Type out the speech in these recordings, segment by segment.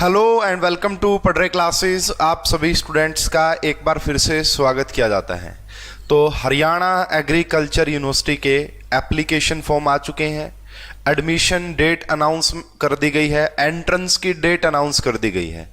Hello and welcome to पढ़ रहे classes. आप सभी स्टूडेंट्स का एक बार फिर से स्वागत किया जाता है। तो हरियाणा एग्रीकल्चर यूनिवर्सिटी के एप्लीकेशन फॉर्म आ चुके हैं, एडमिशन डेट अनाउंस कर दी गई है, एंट्रेंस की डेट अनाउंस कर दी गई है।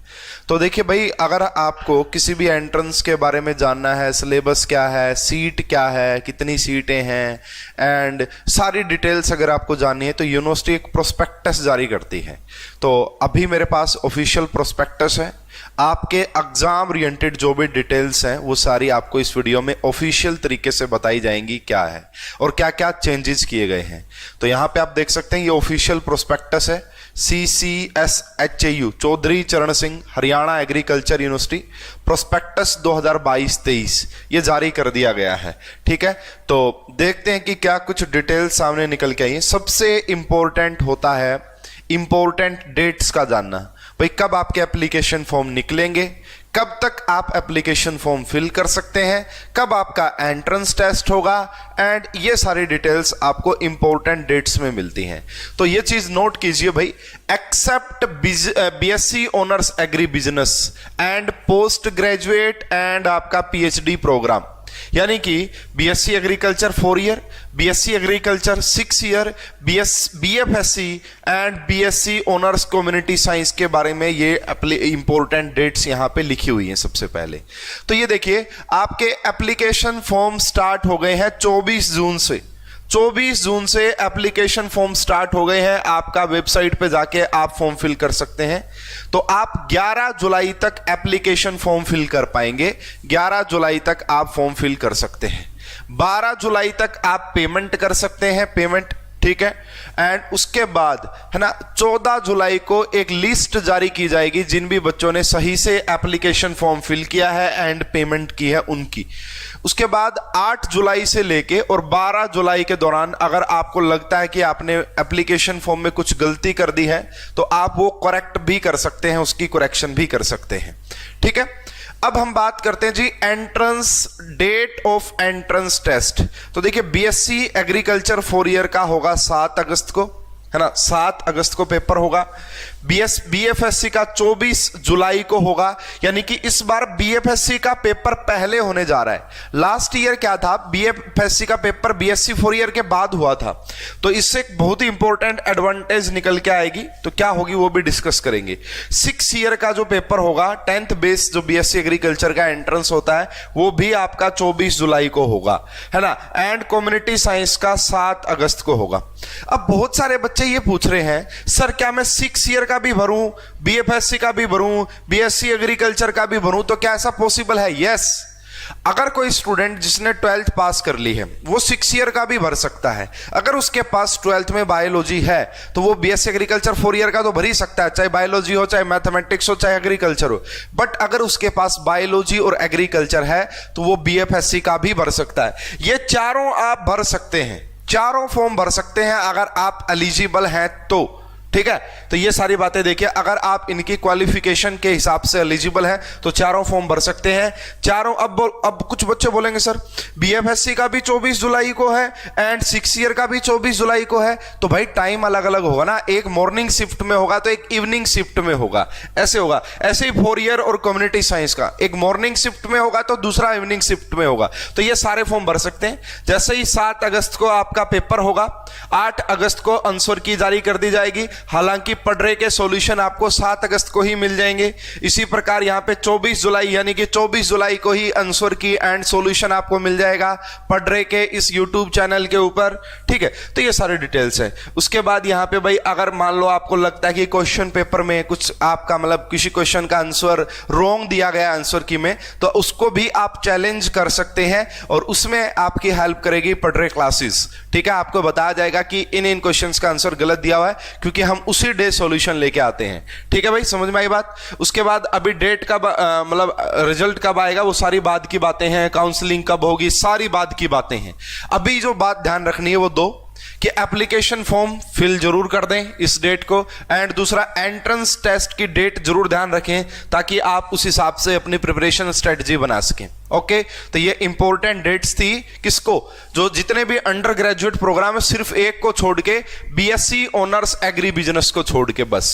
तो देखिए भाई, अगर आपको किसी भी एंट्रेंस के बारे में जानना है, सिलेबस क्या है, सीट क्या है, कितनी सीटें हैं एंड सारी डिटेल्स अगर आपको जाननी है तो यूनिवर्सिटी एक प्रोस्पेक्टस जारी करती है। तो अभी मेरे पास ऑफिशियल प्रोस्पेक्टस है। आपके एग्जाम ओरिएंटेड जो भी डिटेल्स हैं वो सारी आपको इस वीडियो में ऑफिशियल तरीके से बताई जाएंगी क्या है और क्या क्या चेंजेस किए गए हैं। तो यहाँ पे आप देख सकते हैं ये ऑफिशियल प्रोस्पेक्टस है, CCSHAU चौधरी चरण Singh Haryana agriculture university prospectus 2022-23 ये जारी कर दिया गया है। ठीक है, तो देखते हैं कि क्या कुछ डिटेल्स सामने निकल के आई है। सबसे इंपॉर्टेंट होता है इंपॉर्टेंट डेट्स का जानना। भाई कब आपके एप्लीकेशन फॉर्म निकलेंगे, कब तक आप एप्लीकेशन फॉर्म फिल कर सकते हैं, कब आपका एंट्रेंस टेस्ट होगा एंड ये सारी डिटेल्स आपको इंपॉर्टेंट डेट्स में मिलती हैं। तो ये चीज नोट कीजिए भाई, except BSc honours agri business and post graduate and आपका PhD प्रोग्राम, यानी कि BSc agriculture 4 year, BSc agriculture 6 year, BFSc and BSc honours community science के बारे में ये इंपॉर्टेंट डेट्स यहां पे लिखी हुई हैं। सबसे पहले तो ये देखिए, आपके एप्लीकेशन फॉर्म स्टार्ट हो गए हैं 24 जून से। 24 जून से एप्लीकेशन फॉर्म स्टार्ट हो गए हैं। आपका वेबसाइट पे जाके आप फॉर्म फिल कर सकते हैं। तो आप 11 जुलाई तक एप्लीकेशन फॉर्म फिल कर पाएंगे। 11 जुलाई तक आप फॉर्म फिल कर सकते हैं। 12 जुलाई तक आप पेमेंट कर सकते हैं, पेमेंट, ठीक है। एंड उसके बाद है ना 14 जुलाई को एक लिस्ट जारी की जाएगी जिन भी बच्चों ने सही से एप्लीकेशन फॉर्म फिल किया है एंड पेमेंट की है उनकी। उसके बाद 8 जुलाई से लेके और 12 जुलाई के दौरान अगर आपको लगता है कि आपने एप्लीकेशन फॉर्म में कुछ गलती कर दी है तो आप वो करेक्ट भी कर सकते हैं, उसकी करेक्शन भी कर सकते हैं। ठीक है, अब हम बात करते हैं जी entrance, date of entrance test. तो देखिए BSc एग्रीकल्चर 4 ईयर का होगा 7 अगस्त को, है ना, 7 अगस्त को पेपर होगा। BFSc का 24 जुलाई को होगा, यानी कि इस बार BFSc का पेपर पहले होने जा रहा है। लास्ट ईयर क्या था, BFSc का पेपर BSc 4 ईयर के बाद हुआ था। तो इससे एक बहुत ही इंपॉर्टेंट एडवांटेज निकल के आएगी। तो क्या होगी वो भी डिस्कस करेंगे। 6 ईयर का जो पेपर होगा 10th बेस जो BSc एग्रीकल्चर का एंट्रेंस होता है वो भी आपका 24 जुलाई को होगा, है ना। एंड कम्युनिटी साइंस का 7 अगस्त को होगा। अब बहुत सारे बच्चे ये पूछ रहे हैं, सर क्या मैं 6 ईयर का भी भरूं, BFSc का भी भरूं, BSc एग्रीकल्चर का भी भरूं, तो क्या ऐसा पॉसिबल है? यस, अगर कोई स्टूडेंट जिसने 12th पास कर ली है वो 6 ईयर का भी भर सकता है। अगर उसके पास 12th में बायोलॉजी है तो वो BSc एग्रीकल्चर 4 ईयर का तो भर ही सकता है, चाहे बायोलॉजी हो, चाहे मैथमेटिक्स हो, चाहे एग्रीकल्चर हो। बट अगर उसके पास बायोलॉजी और एग्रीकल्चर है तो वो BFSc का भी भर सकता है। ये चारों आप भर सकते हैं, चारों फॉर्म भर सकते हैं अगर आप एलिजिबल हैं तो। ठीक है, तो ये सारी बातें देखिए, अगर आप इनकी क्वालिफिकेशन के हिसाब से एलिजिबल हैं तो चारों फॉर्म भर सकते हैं। चारों अब कुछ बच्चे बोलेंगे सर BFSc का भी 24 जुलाई को है एंड 6 ईयर का भी 24 जुलाई को है। तो भाई टाइम अलग अलग होगा ना, एक मॉर्निंग शिफ्ट में होगा तो एक इवनिंग शिफ्ट में होगा, ऐसे होगा। ऐसे ही 4 ईयर और कम्युनिटी साइंस का एक मॉर्निंग शिफ्ट में होगा तो दूसरा इवनिंग शिफ्ट में होगा। तो ये सारे फॉर्म भर सकते हैं। जैसे ही 7 अगस्त को आपका पेपर होगा, 8 अगस्त को आंसर की जारी कर दी जाएगी। हालांकि पढ़ रहे के सॉल्यूशन आपको 7 अगस्त को ही मिल जाएंगे। इसी प्रकार यहां पे 24 जुलाई यानी कि 24 जुलाई को ही आंसर की एंड सॉल्यूशन आपको मिल जाएगा पढ़ रहे के इस YouTube चैनल के ऊपर। ठीक है, तो ये सारे डिटेल्स है। उसके बाद यहां पे भाई अगर मान लो आपको लगता है कि क्वेश्चन पेपर में कुछ आपका मतलब किसी क्वेश्चन का आंसर रॉन्ग दिया गया आंसर की में, तो उसको भी आप चैलेंज कर सकते हैं और उसमें आपकी हेल्प करेगी पढ़ रहे क्लासेस। ठीक है, आपको बताया जाएगा कि इन क्वेश्चंस का आंसर गलत दिया हुआ है, क्योंकि हम उसी डे सॉल्यूशन लेके आते हैं। ठीक है भाई, समझ में आई बात। उसके बाद अभी डेट का मतलब रिजल्ट कब आएगा वो सारी बात की बातें हैं, काउंसलिंग कब होगी, सारी बात की बातें हैं। अभी जो बात ध्यान रखनी है वो दो कि एप्लीकेशन फॉर्म फिल जरूर कर दें इस डेट को, एंड दूसरा एंट्रेंस टेस्ट की डेट जरूर ध्यान रखें ताकि आप उस हिसाब से अपनी प्रिपरेशन स्ट्रेटजी बना सकें। ओके तो ये इंपॉर्टेंट डेट्स थी किसको, जो जितने भी अंडर ग्रेजुएट प्रोग्राम है सिर्फ एक को छोड़ के, बीएससी ऑनर्स एग्री बिजनेस को छोड़ के बस।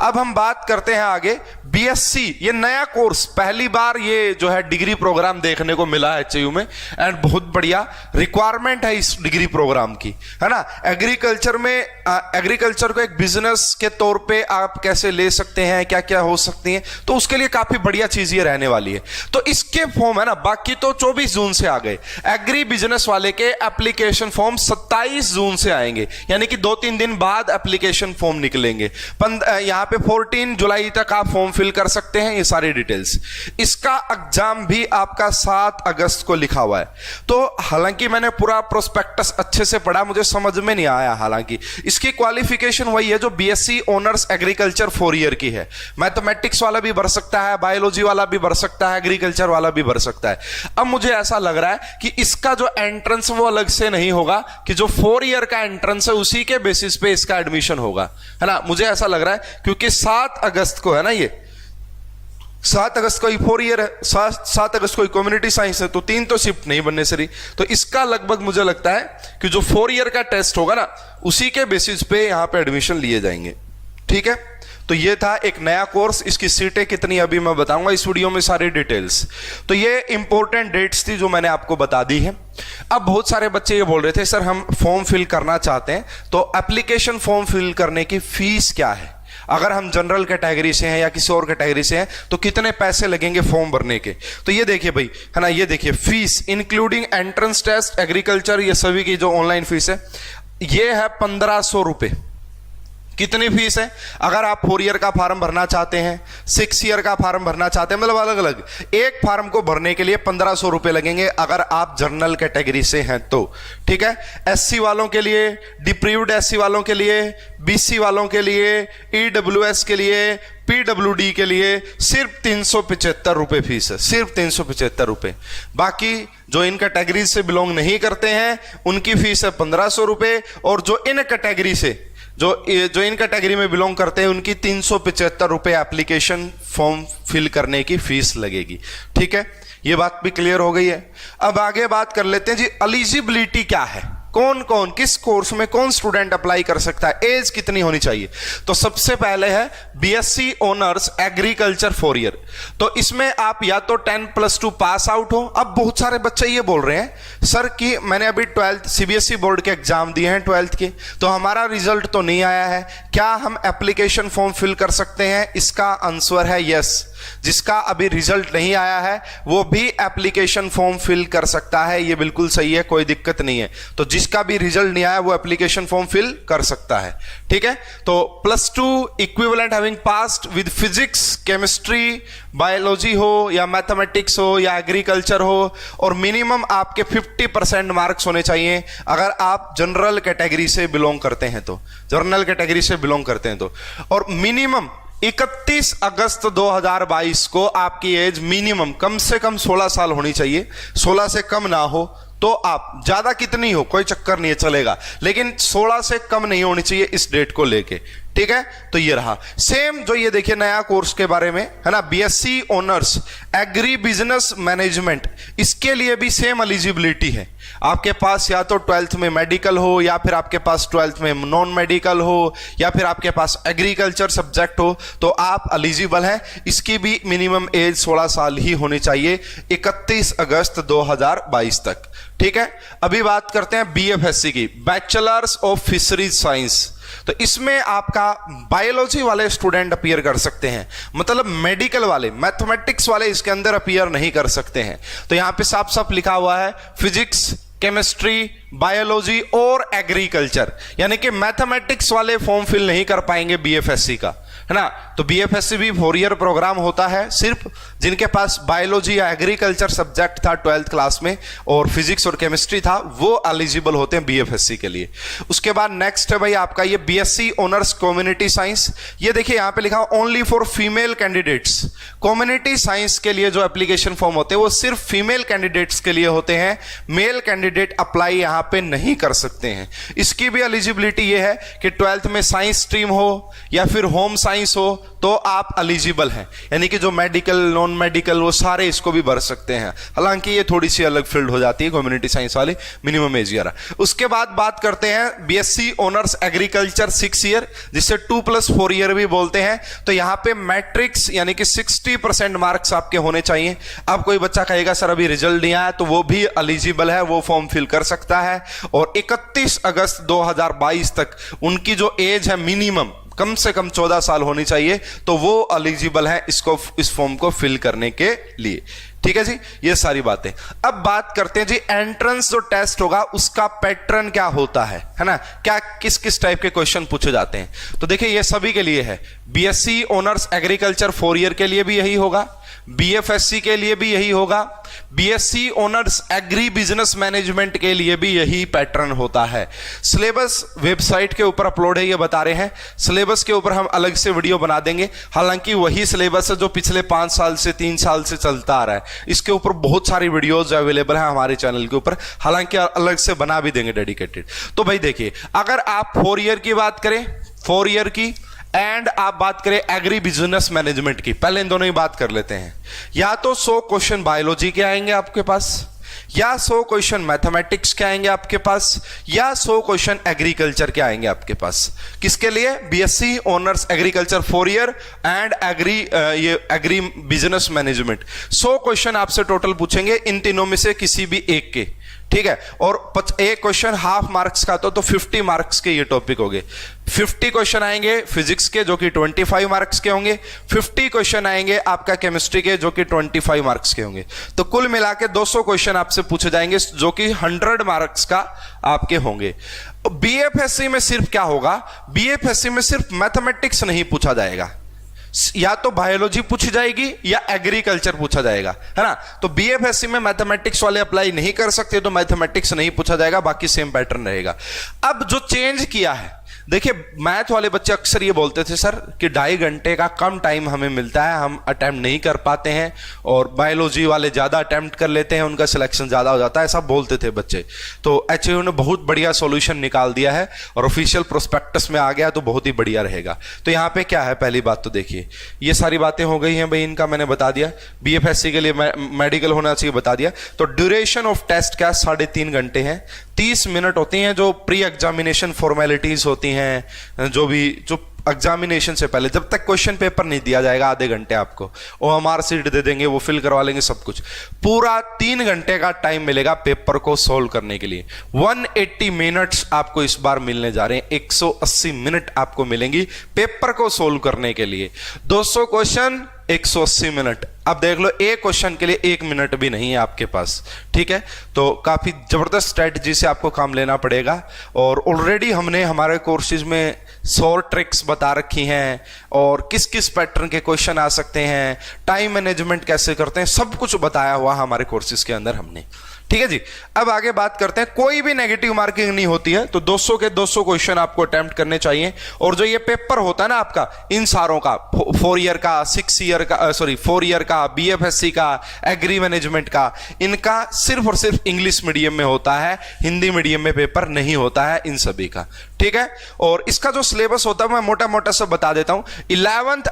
अब हम बात करते हैं आगे बीएससी, ये नया कोर्स पहली बार ये जो है डिग्री प्रोग्राम देखने को मिला है एचयू में, एंड बहुत बढ़िया रिक्वायरमेंट है इस डिग्री प्रोग्राम की, है ना। एग्रीकल्चर में एग्रीकल्चर को एक बिजनेस के तौर पे आप कैसे ले सकते हैं, क्या क्या हो सकती है, तो उसके लिए काफी बढ़िया चीज ये रहने वाली है। तो इसके फॉर्म है ना, बाकी तो 24 जून से आ गए, एग्री बिजनेस वाले के एप्लीकेशन फॉर्म 27 जून से आएंगे, यानी कि 2-3 दिन बाद एप्लीकेशन फॉर्म निकलेंगे। यहां पे 14 जुलाई तक आप फॉर्म फिल कर सकते हैं, ये सारी डिटेल्स। इसका एग्जाम भी आपका 7 अगस्त को लिखा हुआ है। तो हालांकि मैंने पूरा प्रोस्पेक्टस अच्छे से पढ़ा, मुझे समझ में नहीं आया, हालांकि इसकी क्वालिफिकेशन वही है जो बीएससी ऑनर्स एग्रीकल्चर 4 ईयर की है। मैथमेटिक्स वाला भी भर सकता है, बायोलॉजी वाला भी भर सकता है, एग्रीकल्चर वाला भी भर सकता है। अब मुझे ऐसा लग रहा है कि इसका जो एंट्रेंस वो अलग से नहीं होगा, कि जो 4 ईयर का एंट्रेंस है उसी के बेसिस पे इसका एडमिशन होगा, है ना। मुझे ऐसा लग रहा है क्योंकि 7 अगस्त को है ना, ये 7 अगस्त को ही 4 ईयर है, 7 अगस्त को ही कम्युनिटी साइंस है, तो 3 तो शिफ्ट नहीं बनने से रही। तो इसका लगभग मुझे लगता है कि जो 4 ईयर का टेस्ट होगा ना, उसी के बेसिस पे यहां पे एडमिशन लिए जाएंगे, ठीक है। तो ये था एक नया कोर्स, इसकी सीटें कितनी अभी मैं बताऊंगा इस वीडियो में सारी डिटेल्स। तो ये इंपॉर्टेंट डेट्स थी जो मैंने आपको बता दी है। अब बहुत सारे बच्चे ये बोल रहे थे सर हम फॉर्म फिल करना चाहते हैं, तो एप्लीकेशन फॉर्म फिल करने की फीस क्या है, अगर हम जनरल कैटेगरी से हैं या किसी और कैटेगरी से हैं तो कितने पैसे लगेंगे फॉर्म भरने के। तो ये देखिए भाई, है ना, ये देखिए fees including entrance test agriculture, ये सभी की जो ऑनलाइन फीस है ये है 1500 रुपए। कितनी फीस है, अगर आप 4 ईयर का फॉर्म भरना चाहते हैं, 6 ईयर का फॉर्म भरना चाहते हैं, मतलब अलग अलग, एक फॉर्म को भरने के लिए 1500 रुपए लगेंगे अगर आप जनरल कैटेगरी से हैं तो, ठीक है। एससी वालों के लिए, डिप्रीव्ड एससी वालों के लिए, बीसी वालों के लिए, ईडब्ल्यूएस के लिए, पीडब्ल्यूडी के लिए सिर्फ 375 रुपए फीस है, सिर्फ 375 रुपए। बाकी जो इन कैटेगरी से बिलोंग नहीं करते हैं उनकी फीस है 1500 रुपए, और जो इन कैटेगरी से जो इन कैटेगरी में बिलोंग करते हैं उनकी 375 रुपए एप्लीकेशन फॉर्म फिल करने की फीस लगेगी, ठीक है। ये बात भी क्लियर हो गई है। अब आगे बात कर लेते हैं जी, एलिजिबिलिटी क्या है, कौन कौन किस कोर्स में कौन स्टूडेंट अप्लाई कर सकता है, एज कितनी होनी चाहिए। तो सबसे पहले है बीएससी ऑनर्स एग्रीकल्चर 4 ईयर, तो इसमें आप या तो 10+2 पास आउट हो। अब बहुत सारे बच्चे ये बोल रहे हैं सर कि मैंने अभी 12th सीबीएसई बोर्ड के एग्जाम दिए हैं 12th के, तो हमारा रिजल्ट तो नहीं आया है, क्या हम एप्लीकेशन फॉर्म फिल कर सकते हैं। इसका आंसर है यस, जिसका अभी रिजल्ट नहीं आया है वो भी एप्लीकेशन फॉर्म फिल कर सकता है, ये बिल्कुल सही है, कोई दिक्कत नहीं है। तो जिसका भी रिजल्ट नहीं आया वो एप्लीकेशन फॉर्म फिल कर सकता है, ठीक है। तो +2 equivalent having passed with physics, chemistry, biology हो या मैथमेटिक्स हो या एग्रीकल्चर हो, और मिनिमम आपके 50% मार्क्स होने चाहिए अगर आप जनरल कैटेगरी से बिलोंग करते हैं तो, जनरल कैटेगरी से बिलोंग करते हैं तो, और मिनिमम 31 अगस्त 2022 को आपकी एज मिनिमम कम से कम 16 साल होनी चाहिए, 16 से कम ना हो तो आप, ज्यादा कितनी हो कोई चक्कर नहीं है चलेगा, लेकिन 16 से कम नहीं होनी चाहिए इस डेट को लेके, ठीक है। तो ये रहा सेम जो ये देखिए नया कोर्स के बारे में, है ना, BSc honours agri business management, इसके लिए भी सेम एलिजिबिलिटी है। आपके पास या तो 12th में मेडिकल हो, या फिर आपके पास 12th में नॉन मेडिकल हो, या फिर आपके पास एग्रीकल्चर सब्जेक्ट हो, तो आप एलिजिबल हैं। इसकी भी मिनिमम एज 16 साल ही होनी चाहिए 31 अगस्त 2022 तक, ठीक है। अभी बात करते हैं बीएफएससी की, बैचलर्स ऑफ फिशरीज साइंस। तो इसमें आपका बायोलॉजी वाले स्टूडेंट अपीयर कर सकते हैं, मतलब मेडिकल वाले, मैथमेटिक्स वाले इसके अंदर अपीयर नहीं कर सकते हैं। तो यहां पे साफ साफ लिखा हुआ है फिजिक्स, केमिस्ट्री, बायोलॉजी और एग्रीकल्चर, यानी कि मैथमेटिक्स वाले फॉर्म फिल नहीं कर पाएंगे बीएफएससी का, है ना। तो बीएफएससी भी 4 ईयर प्रोग्राम होता है, सिर्फ जिनके पास बायोलॉजी या एग्रीकल्चर सब्जेक्ट था 12th क्लास में और फिजिक्स और केमिस्ट्री था वो एलिजिबल होते हैं बीएफएससी के लिए। उसके बाद नेक्स्ट है भाई आपका ये बीएससी ऑनर्स कम्युनिटी साइंस। ये देखिए यहां पे लिखा only for female candidates. Community science के लिए जो एप्लीकेशन फॉर्म होते हैं वो सिर्फ फीमेल कैंडिडेट्स के लिए होते हैं, मेल कैंडिडेट अप्लाई यहां पे नहीं कर सकते हैं। इसकी भी एलिजिबिलिटी ये है कि 12th में साइंस स्ट्रीम हो या फिर होम साइंस साइंस हो तो आप एलिजिबल हैं, यानी कि जो मेडिकल नॉन मेडिकल वो सारे इसको भी भर सकते हैं। हालांकि ये थोड़ी सी अलग फील्ड हो जाती है कम्युनिटी साइंस वाली, मिनिमम एज ईयर। उसके बाद बात करते हैं बीएससी ऑनर्स एग्रीकल्चर 6 ईयर, जिसे 2+4 ईयर भी बोलते हैं। तो यहां पे मैट्रिक्स यानी कि 60% मार्क्स आपके होने चाहिए। अब कोई बच्चा कहेगा सर अभी रिजल्ट नहीं आया, तो वो भी एलिजिबल है, वो फॉर्म फिल कर सकता है। और 31 अगस्त 2022 तक उनकी जो एज है मिनिमम कम से कम 14 साल होनी चाहिए, तो वो एलिजिबल है इस फॉर्म को फिल करने के लिए। ठीक है जी, ये सारी बातें। अब बात करते हैं जी एंट्रेंस जो टेस्ट होगा उसका पैटर्न क्या होता है ना, क्या किस किस टाइप के क्वेश्चन पूछे जाते हैं। तो देखिए ये सभी के लिए है, बीएससी ऑनर्स एग्रीकल्चर 4 ईयर के लिए भी यही होगा, बीएफएससी के लिए भी यही होगा, BSc honours agri business management के लिए भी यही पैटर्न होता है। सिलेबस वेबसाइट के ऊपर अपलोड है, ये बता रहे हैं। सिलेबस के ऊपर हम अलग से वीडियो बना देंगे। हालांकि वही सिलेबस है जो पिछले 5 साल से 3 साल से चलता आ रहा है। इसके ऊपर बहुत सारी वीडियोज अवेलेबल हैं हमारे चैनल के ऊपर, हालांकि अलग से बना भी देंगे डेडिकेटेड। तो भाई देखिए, अगर आप 4 ईयर की बात करें, 4 ईयर की, एंड आप बात करें एग्री बिजनेस मैनेजमेंट की, पहले इन दोनों ही बात कर लेते हैं। या तो 100 क्वेश्चन बायोलॉजी के आएंगे आपके पास, या 100 क्वेश्चन मैथमेटिक्स के आएंगे आपके पास, या 100 क्वेश्चन एग्रीकल्चर के आएंगे आपके पास। किसके लिए? BSc honours agriculture 4 year and agri business management. 100 question आपसे टोटल पूछेंगे, इन तीनों में से किसी भी एक के। ठीक है, और एक क्वेश्चन हाफ मार्क्स का तो 50 मार्क्स के ये टॉपिक हो गए। 50 क्वेश्चन आएंगे फिजिक्स के जो कि 25 मार्क्स के होंगे, 50 क्वेश्चन आएंगे आपका केमिस्ट्री के जो कि 25 मार्क्स के होंगे। तो कुल मिला के 200 क्वेश्चन आपसे पूछे जाएंगे जो कि 100 मार्क्स का आपके होंगे। बीएफएससी में सिर्फ क्या होगा, बीएफएससी में सिर्फ मैथमेटिक्स नहीं पूछा जाएगा, या तो बायोलॉजी पूछी जाएगी या एग्रीकल्चर पूछा जाएगा, है ना। तो बीएफएससी में मैथमेटिक्स वाले अप्लाई नहीं कर सकते, तो मैथमेटिक्स नहीं पूछा जाएगा, बाकी सेम पैटर्न रहेगा। अब जो चेंज किया है, देखिए मैथ वाले बच्चे अक्सर ये बोलते थे सर कि 2.5 घंटे का कम टाइम हमें मिलता है, हम अटेम्प्ट नहीं कर पाते हैं, और बायोलॉजी वाले ज़्यादा अटेम्प्ट कर लेते हैं, उनका सिलेक्शन ज़्यादा हो जाता है, ऐसा बोलते थे बच्चे। तो एचएयू ने बहुत बढ़िया सॉल्यूशन निकाल दिया है और ऑफिशियल प्रोस्पेक्टस में आ गया, तो बहुत ही बढ़िया रहेगा। तो यहाँ पे क्या है, पहली बात तो देखिए ये सारी बातें हो गई हैं भाई, इनका मैंने बता दिया। बीएफएससी के लिए मेडिकल होना चाहिए बता दिया। तो ड्यूरेशन ऑफ टेस्ट क्या, 3.5 घंटे हैं, 30 मिनट होती हैं जो प्री एग्जामिनेशन फॉर्मेलिटीज होती हैं, जो एग्जामिनेशन से पहले, जब तक क्वेश्चन पेपर नहीं दिया जाएगा, आधे घंटे आपको ओएमआर सीट दे देंगे, वो फिल करवा लेंगे सब कुछ। पूरा 3 घंटे का टाइम मिलेगा पेपर को सोल्व करने के लिए। 180 मिनट्स आपको इस बार मिलने जा रहे हैं, 180 मिनट आपको मिलेंगी पेपर को सोल्व करने के लिए। 200 क्वेश्चन 180 मिनट। अब देख लो, एक क्वेश्चन के लिए 1 मिनट भी नहीं है आपके पास। ठीक है, तो काफी जबरदस्त स्ट्रेटजी से आपको काम लेना पड़ेगा। और ऑलरेडी हमने हमारे कोर्सेज में 100 ट्रिक्स बता रखी हैं, और किस किस पैटर्न के क्वेश्चन आ सकते हैं, टाइम मैनेजमेंट कैसे करते हैं, सब कुछ बताया हुआ हमारे कोर्सेज के अंदर हमने। ठीक है जी, अब आगे बात करते हैं। कोई भी नेगेटिव मार्किंग नहीं होती है, तो 200 के 200 क्वेश्चन आपको अटेम्प्ट करने चाहिए। और जो ये पेपर होता है ना आपका, इन सारों का, 4 ईयर का, 6 ईयर का, 4 ईयर का, बीएफएससी का, एग्री मैनेजमेंट का, इनका सिर्फ और सिर्फ इंग्लिश मीडियम में होता है, हिंदी मीडियम में पेपर नहीं होता है इन सभी का। ठीक है, और इसका जो सिलेबस होता है मैं मोटा मोटा सब बता देता हूं। 11th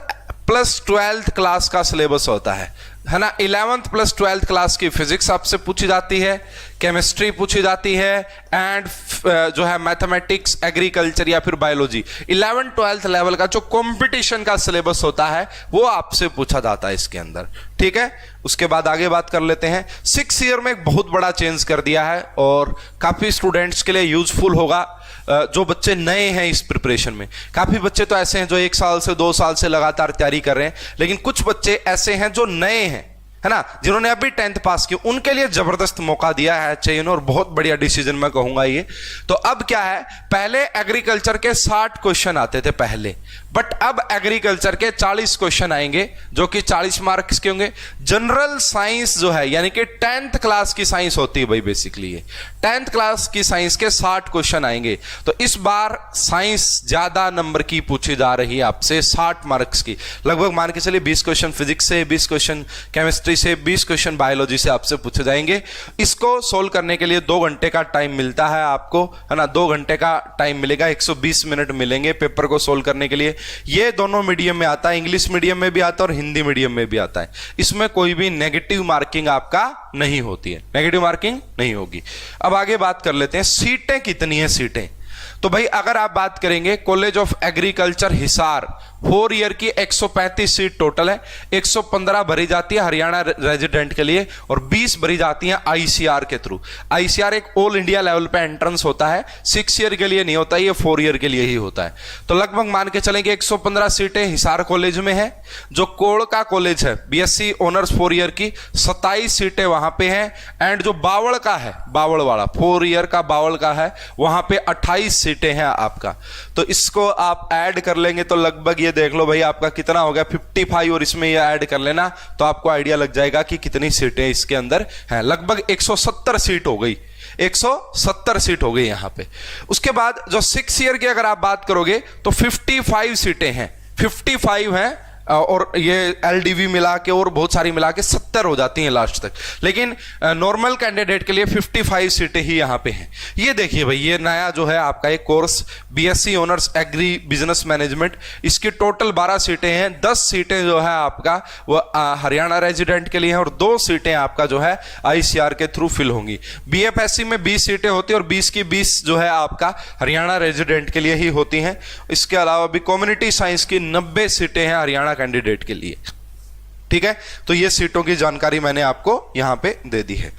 प्लस 12th क्लास का सिलेबस होता है ना। 11th प्लस 12th क्लास की फिजिक्स आपसे पूछी जाती है, केमिस्ट्री पूछी जाती है, एंड जो है मैथमेटिक्स, एग्रीकल्चर या फिर बायोलॉजी। 11th 12th लेवल का जो कंपटीशन का सिलेबस होता है वो आपसे पूछा जाता है इसके अंदर। ठीक है, उसके बाद आगे बात कर लेते हैं। 6 ईयर में एक बहुत बड़ा चेंज कर दिया है और काफी स्टूडेंट्स के लिए यूजफुल होगा, जो बच्चे नए हैं इस प्रिपरेशन में। काफी बच्चे तो ऐसे हैं जो 1 साल से 2 साल से लगातार तैयारी कर रहे हैं, लेकिन कुछ बच्चे ऐसे हैं जो नए हैं, है ना, जिन्होंने अभी 10th पास की, उनके लिए जबरदस्त मौका दिया है चाहिए, और बहुत बढ़िया डिसीजन मैं कहूंगा ये। तो अब क्या है, पहले एग्रीकल्चर के 60 क्वेश्चन आते थे पहले, बट अब एग्रीकल्चर के 40 क्वेश्चन आएंगे जो कि 40 मार्क्स के होंगे। जनरल साइंस जो है, यानी कि 10th क्लास की साइंस होती है भाई, बेसिकली ये 10th क्लास की साइंस के 60 क्वेश्चन आएंगे। तो इस बार साइंस ज्यादा नंबर की पूछी जा रही है आपसे, 60 मार्क्स की। लगभग मान के चलिए 20 क्वेश्चन फिजिक्स से, 20 क्वेश्चन केमिस्ट्री से 20 क्वेश्चन बायोलॉजी से आपसे पूछे जाएंगे। इसको सोल्व करने के लिए 2 घंटे का टाइम मिलता है आपको, है ना, 2 घंटे का टाइम मिलेगा, 120 मिनट मिलेंगे पेपर को सोल्व करने के लिए। ये दोनों मीडियम में आता है, इंग्लिश मीडियम में भी आता है और हिंदी मीडियम में भी आता है। इसमें कोई भी नेगेटिव मार्किंग आपका नहीं होती है, नेगेटिव मार्किंग नहीं होगी। अब आगे बात कर लेते हैं, सीटें कितनी है सीटें। तो भाई अगर आप बात करेंगे college of agriculture Hisar 4 year की 135 सीट टोटल है। 115 भरी जाती है हरियाणा रेजिडेंट के लिए और 20 भरी जाती है आईसीआर के थ्रू। आईसीआर एक ऑल इंडिया लेवल पे एंट्रेंस होता है, 6 ईयर के लिए नहीं होता, ये 4 ईयर के लिए ही होता है। तो लगभग मान के चलेंगे 115 सीटें हिसार कॉलेज में है। जो कोड़ का कॉलेज है बीएससी ऑनर्स 4 ईयर की 27 सीटें वहां पे हैं। एंड जो बावड़ का है, बावड़ वाला 4 ईयर का बावड़ का है, वहां पे 28 सीटें हैं आपका। तो इसको आप ऐड कर लेंगे तो लगभग ये देख लो भाई आपका कितना हो गया 55, और इसमें ये ऐड कर लेना तो आपको आइडिया लग जाएगा कि कितनी सीटें इसके अंदर हैं। लगभग 170 सीट हो गई, 170 सीट हो गई यहां पे। उसके बाद जो 6 ईयर की अगर आप बात करोगे तो 55 सीटें हैं, 55 हैं, और ये एलडीवी मिला के और बहुत सारी मिला के 70 हो जाती हैं लास्ट तक। लेकिन नॉर्मल कैंडिडेट के लिए 55 सीटें ही यहाँ पे हैं। ये देखिए भाई, ये नया जो है आपका एक course BSc honours agri business management, इसकी टोटल 12 सीटें हैं। 10 सीटें जो है आपका वो हरियाणा रेजिडेंट के लिए हैं और 2 सीटें आपका जो है आईसीआर के थ्रू फिल होंगी। बीएफएससी में 20 सीटें होती है और 20 की 20 जो है आपका हरियाणा रेजिडेंट के लिए ही होती हैं। इसके अलावा भी कम्युनिटी साइंस की 90 सीटें हैं हरियाणा कैंडिडेट के लिए। ठीक है, तो ये सीटों की जानकारी मैंने आपको यहां पे दे दी है।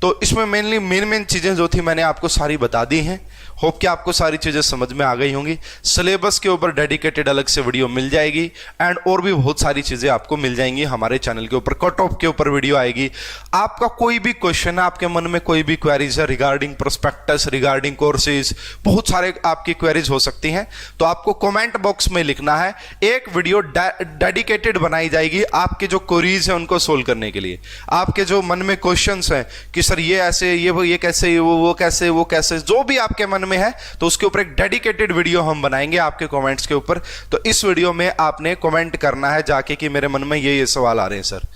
तो इसमें मेनली मेन चीजें जो थी मैंने आपको सारी बता दी हैं। होप कि आपको सारी चीजें समझ में आ गई होंगी। सिलेबस के ऊपर डेडिकेटेड अलग से वीडियो मिल जाएगी एंड और भी बहुत सारी चीजें आपको मिल जाएंगी हमारे चैनल के ऊपर। कट ऑफ के ऊपर वीडियो आएगी। आपका कोई भी क्वेश्चन है, आपके मन में कोई भी क्वेरीज है रिगार्डिंग प्रोस्पेक्टस, रिगार्डिंग कोर्सेज, बहुत सारे आपकी क्वेरीज हो सकती हैं, तो आपको कमेंट बॉक्स में लिखना है। एक वीडियो डेडिकेटेड बनाई जाएगी आपके जो क्वेरीज है उनको सोल्व करने के लिए। आपके जो मन में क्वेश्चंस हैं कि सर ये ऐसे, ये कैसे, वो कैसे, वो कैसे, जो भी आपके मन में है तो उसके ऊपर एक डेडिकेटेड वीडियो हम बनाएंगे आपके कमेंट्स के ऊपर। तो इस वीडियो में आपने कमेंट करना है जाके कि मेरे मन में ये सवाल आ रहे हैं सर।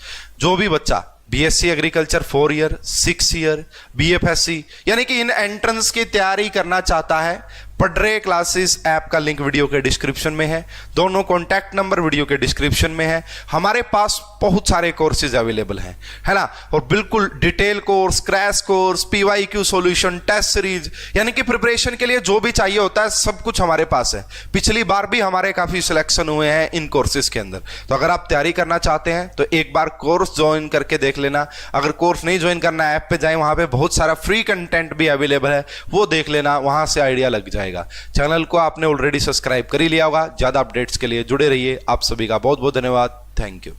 जो भी बच्चा BSc agriculture 4 year, 6 year, BFSc यानी कि इन एंट्रेंस की तैयारी करना चाहता है, पढ़रे क्लासेस ऐप का लिंक वीडियो के डिस्क्रिप्शन में है। दोनों कॉन्टैक्ट नंबर वीडियो के डिस्क्रिप्शन में है। हमारे पास बहुत सारे कोर्सेज अवेलेबल हैं, है ना, और बिल्कुल detail course, crash course, PYQ solution, test series, यानी कि प्रिपरेशन के लिए जो भी चाहिए होता है सब कुछ हमारे पास है। पिछली बार भी हमारे काफी सिलेक्शन हुए हैं इन कोर्सेज के अंदर। तो अगर आप तैयारी करना चाहते हैं तो एक बार कोर्स ज्वाइन करके देख लेना। अगर कोर्स नहीं ज्वाइन करना, ऐप पे जाए, वहां पे बहुत सारा फ्री कंटेंट भी अवेलेबल है, वो देख लेना, वहां से आइडिया लग जाएगा। चैनल को आपने ऑलरेडी सब्सक्राइब कर ही लिया होगा। ज्यादा अपडेट्स के लिए जुड़े रहिए। आप सभी का बहुत बहुत धन्यवाद। Thank you.